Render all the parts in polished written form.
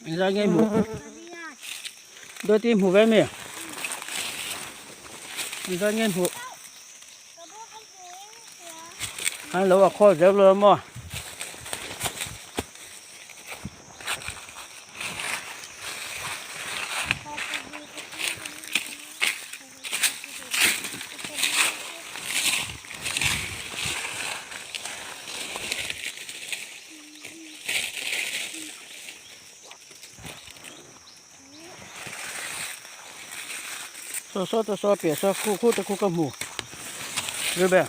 ra nghe mù đôi tim mù về mẹ ra nghe mù hai lỗ khó dễ luôn mà so bia so khu ta khu mù rồi bè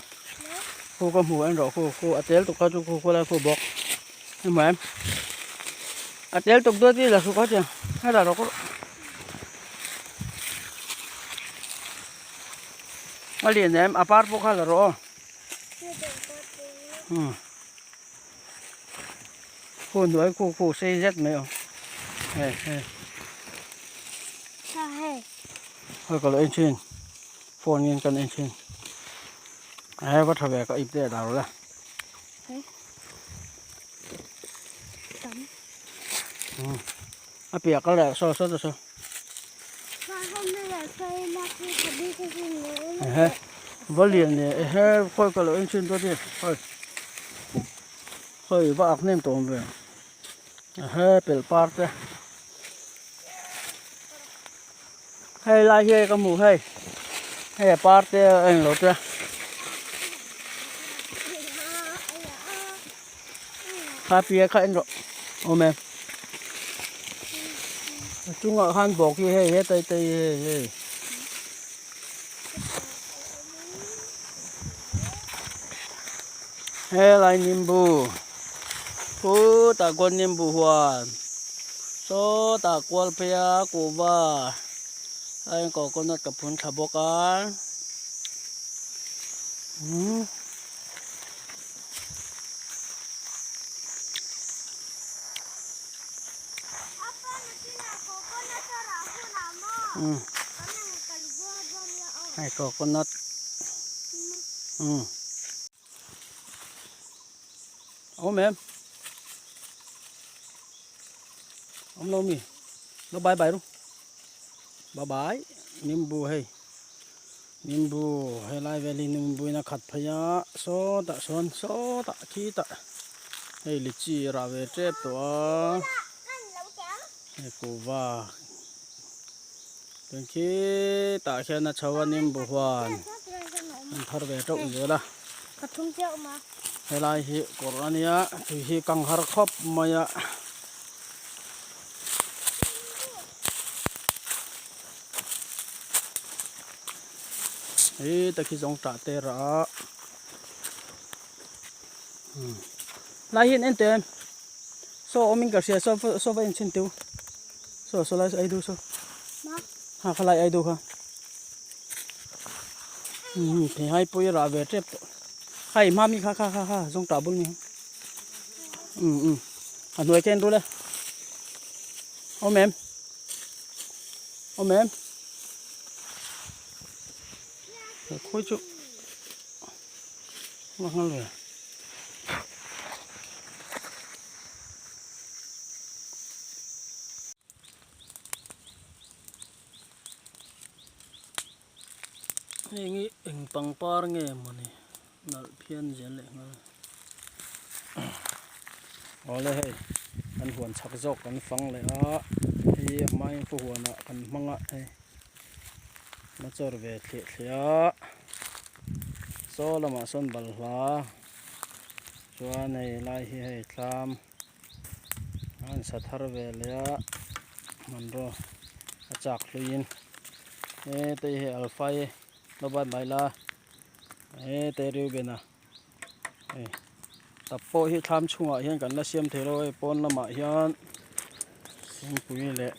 khu mù anh rồi khu atel tục có khu là khu bọc nhưng mà em atel tục đôi đi là khu có chưa hay là nó có mà liền em apart bọc là rồi khu nuôi khu xây rất mấy hey hơi có lên trên phone nhiên cần lên trên ai bắt thằng bé có ít để đào ra à bịa cái này so vẫn liền này hơi có lên trên tôi đi hơi vác nem tôm về bể part đấy hay là cái mù hay part anh lột ra happy cái anh rồi ôm em chúng ở han bọc kia hay tây hay là nimbu ta con nimbu hoàn số ta quan pia của ba anh có con nát cặp phun thả bọc ăn hay có con nát ôm em ôm lâu mi nó bye bye luôn bye bye nimbu hay lai valley nimbu na khat phaya so ta khi ta hay lichi ra ve trep to hay ko va khi ta khe na chawa nimbu hwan an thar ve to je la ka thung cheu ma hay lai hi korania hi kang har khop maya ta khi giống trả tê ra lại hiện em tên so mình cả xe so với trên tiêu so lại ai đâu so ha phải lại ai đâu ha thì hai bôi ra về trép hai mami kha giống trả bún nhỉ nuôi ken đâu đấy ôm em khối chú nó ngon rồi nghĩ hình bằng par nghe mà này nợ phiên dễ lệ ngon ở đây hay anh huồn sắc dọc anh phăng lại á thì mai phụ huồn ạ anh măng ạ hay nó trở về thiệt thiệt số là mà xuân bẩn lá cho này lại hay tham anh sẽ thở về lẽ mình rồi chặt luôn tây hệ alpha nó bay bay la tây riu bên à tập po hi tham chung à hiện cảnh là xem thế rồi pon là mà hiện xem quý lệ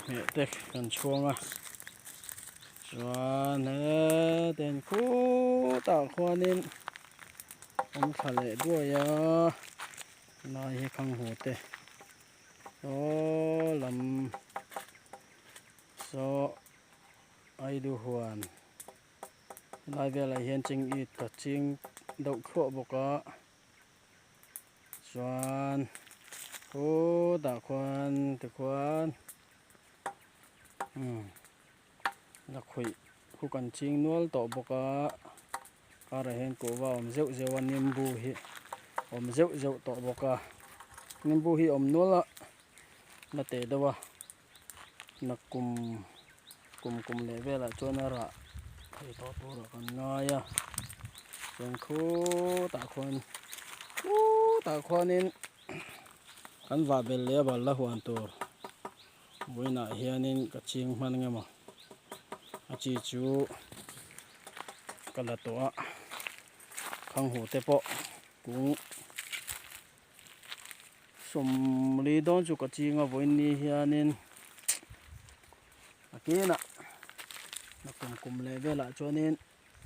hệ tết gần chuông à cho nên tên cũ tạo khoa nên ông thà lệ đuôi à này hi khăng hồ tê đó làm so ai du hoàn lại về lại hiện trình ít cả trình đậu khổ bọc á xoan โอ้ตะควันตะควันนักคุยคู่กันจริงนวลต่อบอกการเห็นกูว่าเจ้าเจ้าวันนิมบูฮีเจ้าเจ้าต่อบอกนิมบูฮีนวลละนาเตดวะนักกุมเลเวลจวนระให้ต่อตัวกันง่ายเป็นคู่ตะควันนินกันว่าเบลเล่บอลละหัวตัวบุยน่าเฮียนินกระชิงมันไงมั้งอาจีจูกันละตัวข้างหูเตปะกุ้งสมรีดอนจูกระชิงอ่ะบุยนี่เฮียนินอากี้น่ะนักกุมเลเวลจวนนิน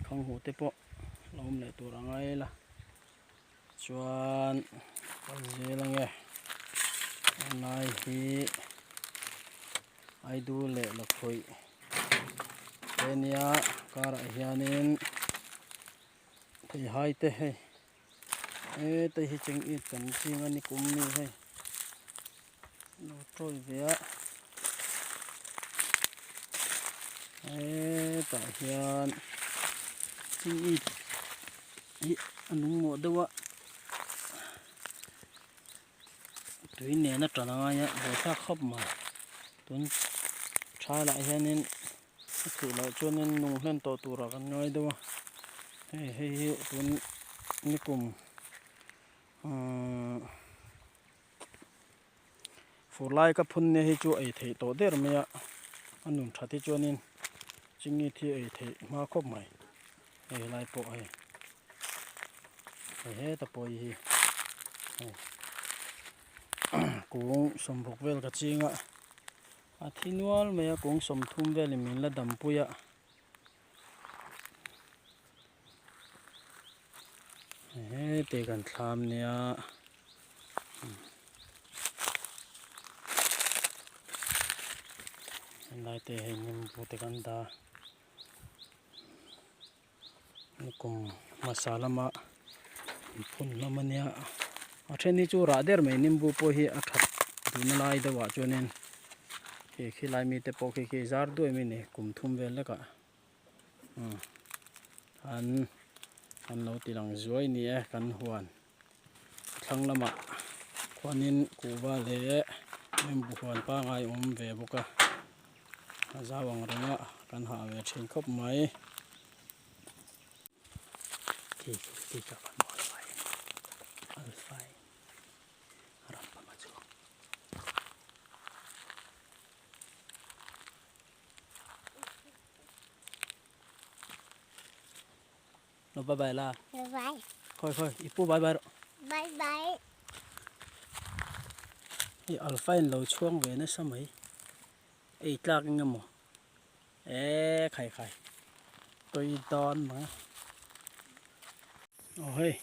ข้างหูเตปะล้มเลยตัวรังไงล่ะชวนกันเจลังไงนายฮีไอดูเละละคุยเป็นยาการะเฮียนินที่หายเตะที่หิจิงอีกันจริงอันนี้กุมนี่ให้โน้ตอยเบียแต่เฮียนจริงอีอันนู้นหมดด้วยตัวนี้น่าจะน่าเนี่ยเดี๋ยวถ้าเข้ามาตัวชาละเฮียนินคือเราชวนนินนุ่งเล่นตัวรักันน้อยด้วยเฮ้ตัวนี้กลุ่มฟูไลกับพุ่นเนี่ยให้จูไอเทโตเดอร์เมียอันนุ่งชาติชวนนินจริงๆที่ไอเทมาครบใหม่ไล่โปะให้ตะโปยกุ้งสมบุกเวลกับจริงอาทินวลเมียกุ้งสมทุ่มเวลิมินละดำปุยเตะกันทำเนี่ยได้เตะให้ยิมพูดกันดานี่กุ้งมาซาลามาพุ่นละมันเนี่ยอาเช่นนี้จูราเดอร์ไม่นิมบูโปฮีอัฐดูนลายเดว่าจวนเองขี้ลายมีแต่ปกขี้จาร์ด้วยมีเนี่ยกุมทุ่มเวลแล้วก็อันเราตีหลังสวยนี่กันหวนทั้งละมาควันนินกูว่าเละไม่บุหวนป้าไงเวบุกะจาวังเรื่องกันหาเวชิงคบไหมที่กับมันบอลไฟรับประมาณชั่วเราบายล่ะบายค่อยอีปูบายอีอัลไฟน์เราช่วงเวนะสมัยไอ้กลากเงี้ยมั้งไข่ตัวดอนมาโอ้ย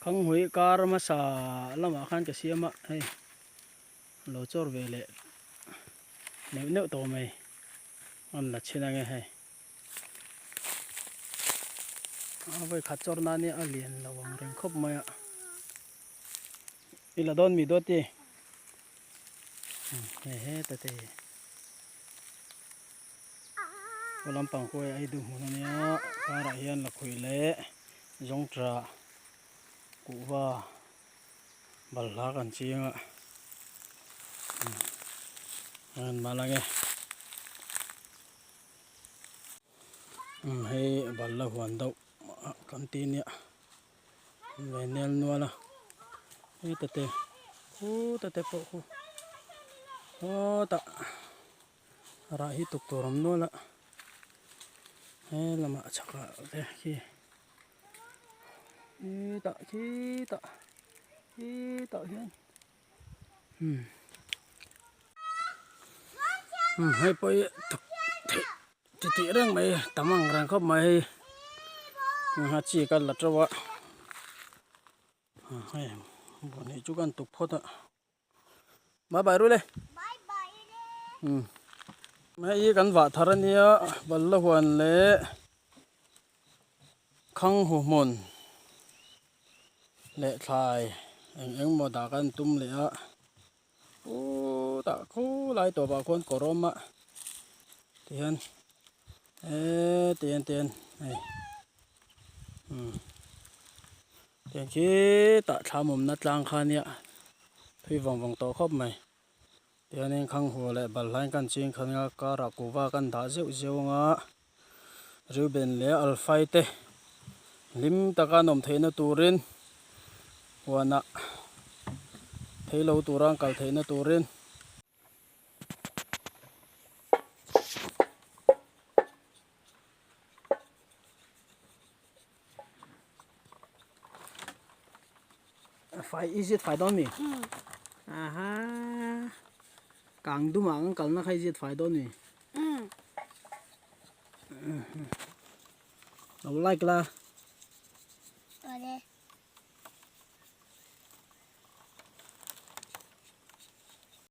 ขังหุยการมาสาละมาขันจะเสียมาให้เราจอดเวลเนื้อตัวไม่อันละชิ้นอะไรให้เอาไปขัดจอดนั่นเนี่ยเลียนระวังเร่งคบมาอีละโดนมีโดดตีแต่วันลำปังคุยไอ้ดูหัวเนี่ยการะเฮียนละคุยเละจงตรากูว่าบัลลักันจริงมาละไงให้บัลลัหัวดาวกันตีเนี่ยเวเนลนัวละแต่ปะโอ้ตะราหิตุกตัวรำนัวละละมาชักเด็กขี้ตะเฮียนให้ไปติเรื่องไหมตำมังรังเข้ามาให้หาจีกันละจ้าวะให้บนนี้จุกันตุกพอดบายรู้เลยไม่ยีกันว่าทารันเนี่ยบัลลังวันเล่ขังหูมนเละทาย eng mo da kan tum le a o ta khu lai to ba kon koroma tian tian ai tian chi ta thamum na tlang khania thui wang to khop mai tian eng khang hu le bal lai kan ching khan nga ka ra ku wa kan da zeu nga ruben le al fai te lim taka nom theina turin wana theilo turang kal theina turin is it fai don mi aha kang du mang kal na khai zit fai don mi no like la